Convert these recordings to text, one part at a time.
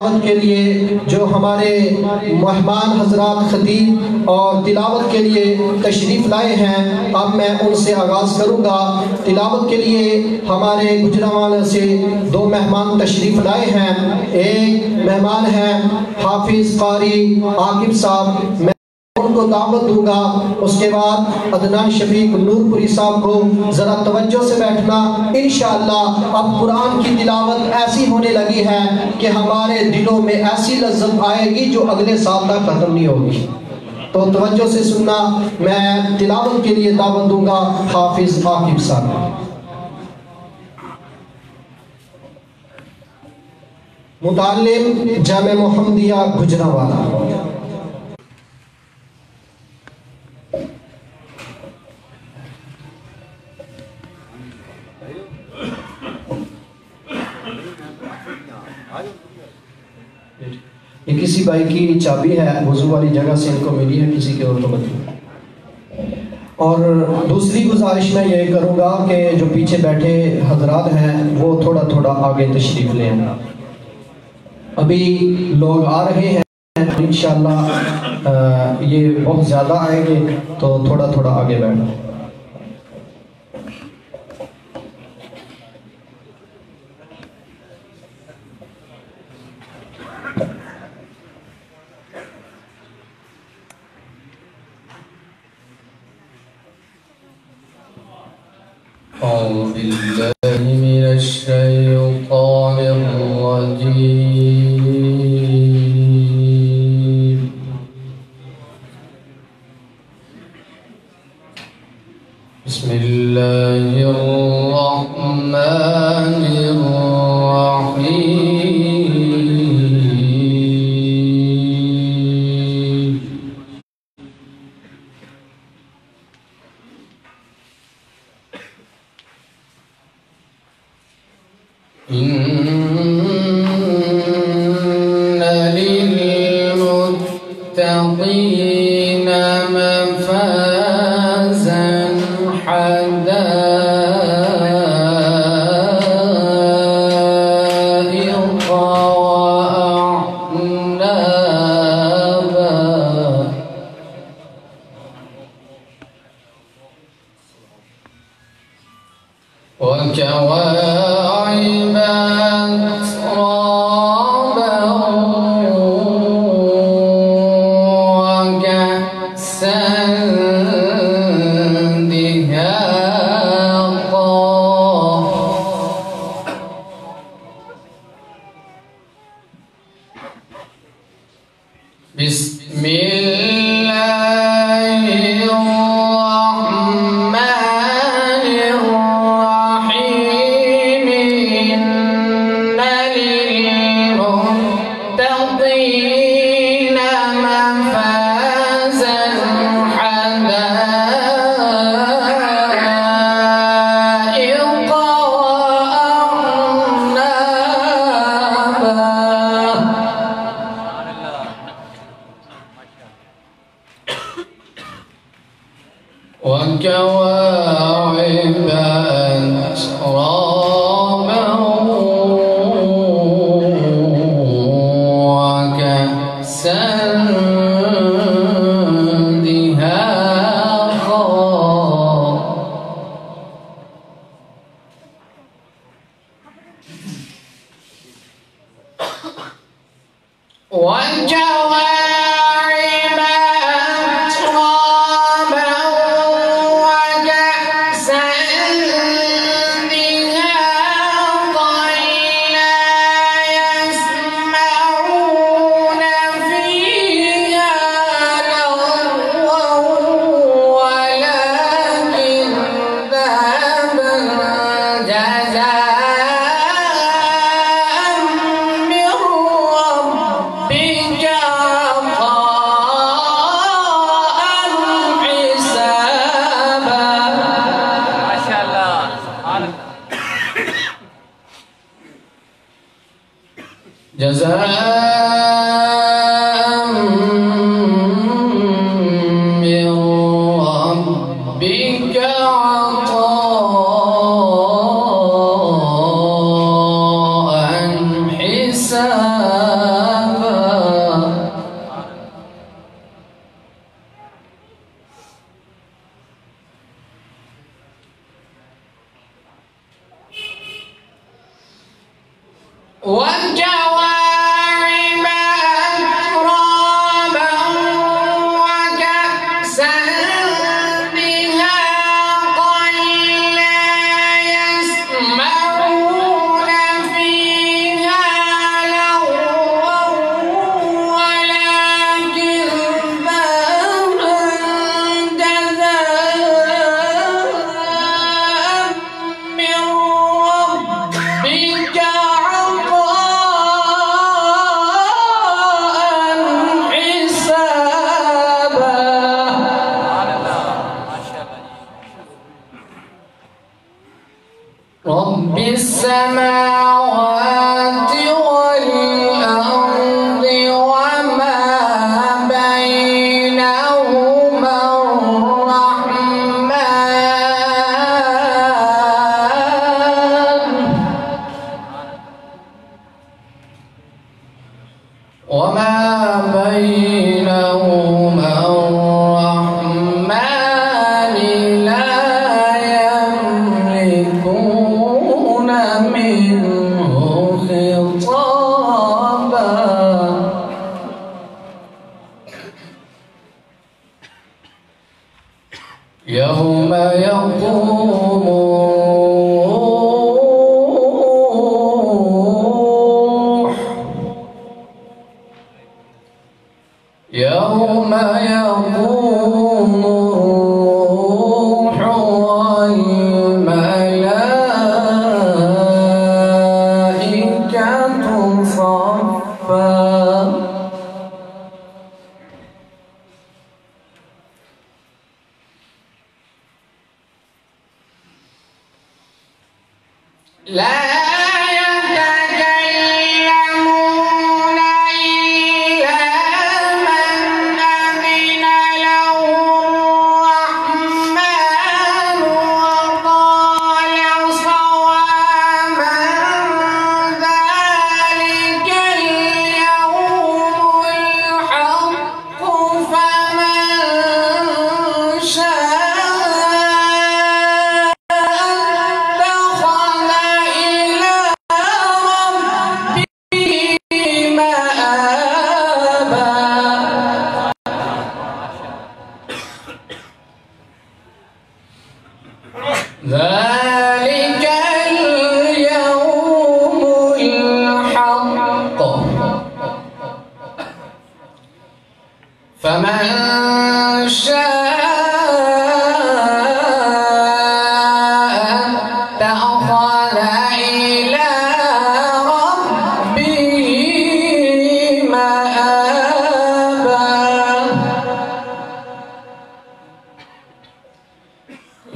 के लिए जो हमारे मेहमान हजरात खतीब और तिलावत के लिए तशरीफ़ लाए हैं, अब मैं उनसे आगाज़ करूँगा। तिलावत के लिए हमारे गुजरांवाला से दो मेहमान तशरीफ़ लाए हैं। एक मेहमान हैं हाफिज़ कारी आकिब साहब, मैं उनको दावत दूंगा। उसके बाद अदनान शफीक नूरपुरी साहब को ज़रा तवज्जो से बैठना। इंशाअल्लाह अब कुरान की तिलावत ऐसी होने लगी है कि हमारे दिलों में ऐसी लज्जत आएगी जो अगले साल तक ख़त्म नहीं होगी। तो तवज्जो से सुनना। मैं तिलावत के लिए दावत दूंगा हाफिज़ आकिब साहब। मुतालिम जामे मोहम्मदिया गुजरांवाला। ये किसी भाई की चाबी है, वजू वाली जगह से इनको मिली है, किसी के और तो बता। और दूसरी गुजारिश मैं ये करूँगा कि जो पीछे बैठे हजरात हैं वो थोड़ा थोड़ा आगे तशरीफ़ लें। अभी लोग आ रहे हैं, इंशाअल्लाह ये बहुत ज़्यादा आएंगे, तो थोड़ा थोड़ा आगे बैठो। أعوذ بالله من الشيطان الرجيم بسم الله الرحمن الرحيم إن للمتقين مفازا حدائق وأعنابا وكواعب أترابا وكأسا دهاقا بسم الله الرحمن الرحيم إن للمتقين مفازا حدائق وكواعب أترابا وكأسا دهاقا وكواعب أترابا وكأسا دهاقا لا يسمعون فيها لغوا ولا كذابا جزاء من ربك عطاء حسابا. ما شاء الله. جزاء من ربك عطاء حسابا. السماوات والأرض وما بينهما الرحمن وما بينهما الرحمن لا يملكون منه خطابا يوم يقوم الروح والملائكة صفا لا يتكلمون إلا من أذن له الرحمن وقال صوابا ذلك اليوم الحق فمن شاء اتخذ إلى ربه مآبا ذلك اليوم الحق فمن شاء اتخذ إلى ربه مآبا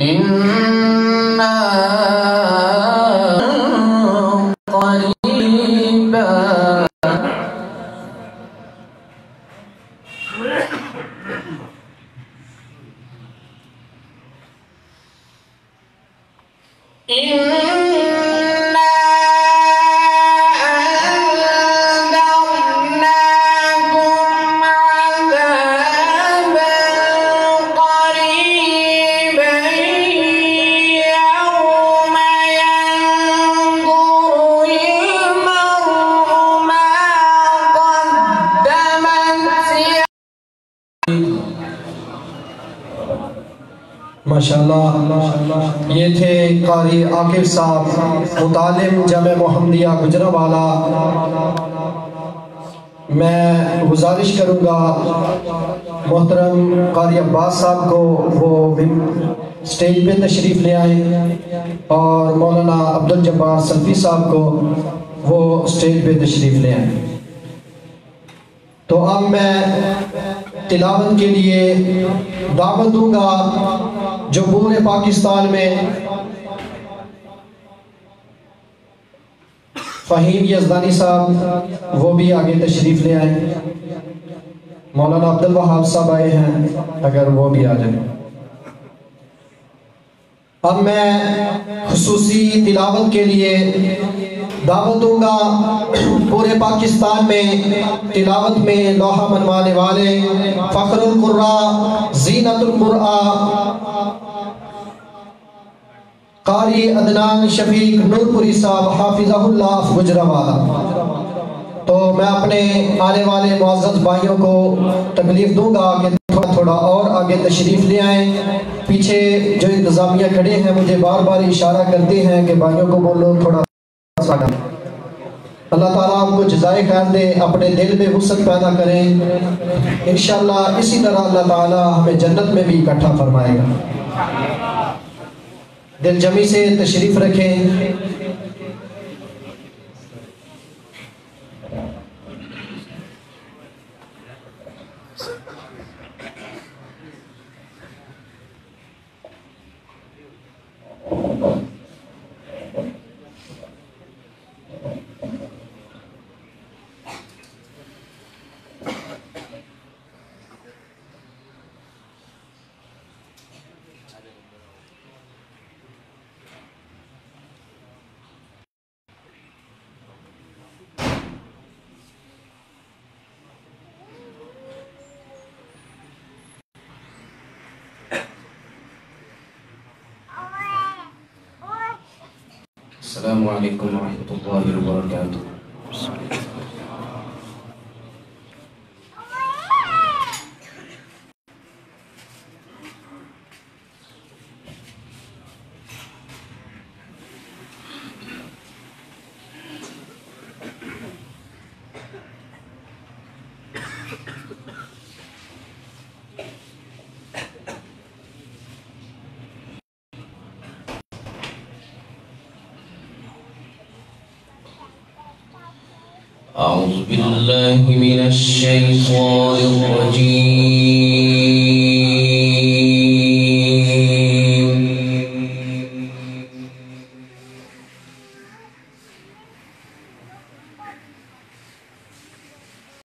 إنا قريبا إنا أنذرناكم عذابا قريبا يوم ينظر المرء ما قدمت माशाअल्लाह ये थे कारी आकिब साहब मुतालिम जमे मोहम्मदिया गुजरांवाला। मैं गुजारिश करूँगा मोहतरम कारी अब्बास साहब को वो स्टेज पे तशरीफ़ ले आए और मौलाना अब्दुल जब्बार सल्फी साहब को वो स्टेज पे तशरीफ़ ले आए। तो अब मैं तिलावत के लिए दावत दूंगा जो पूरे पाकिस्तान में फ़हीम यज़दानी साहब वो भी आगे तशरीफ़ ले आए। मौलाना अब्दुल वहाब साहब आए हैं, अगर वो भी आ जाए। अब मैं खुसूसी तिलावत के लिए दावत दूंगा पूरे पाकिस्तान में तिलावत में लोहा मनवाने वाले फ़ख्रुल कुर्रा ज़ीनतुल कुर्आ कारी अदनान शफीक नूरपुरी साहब हाफिज़हुल्लाह गुजरांवाला। तो मैं अपने आने वाले मुअज़्ज़ज़ भाइयों को तकलीफ दूंगा कि थोड़ा और आगे तशरीफ़ ले आएँ। पीछे जो इंतज़ामिया खड़े हैं मुझे बार बार इशारा करते हैं कि भाइयों को बोलो थोड़ा। अल्लाह ताला आपको जज़ाए खैर दे, अपने दिल में वुसअत पैदा करें। इंशाअल्लाह इसी तरह अल्लाह ताला हमें जन्नत में भी इकट्ठा फरमाएगा। दिल जमी से तशरीफ़ रखें। السلام علیکم ورحمۃ اللہ وبرکاتہ. أعوذ بالله من الشيطان الرجيم.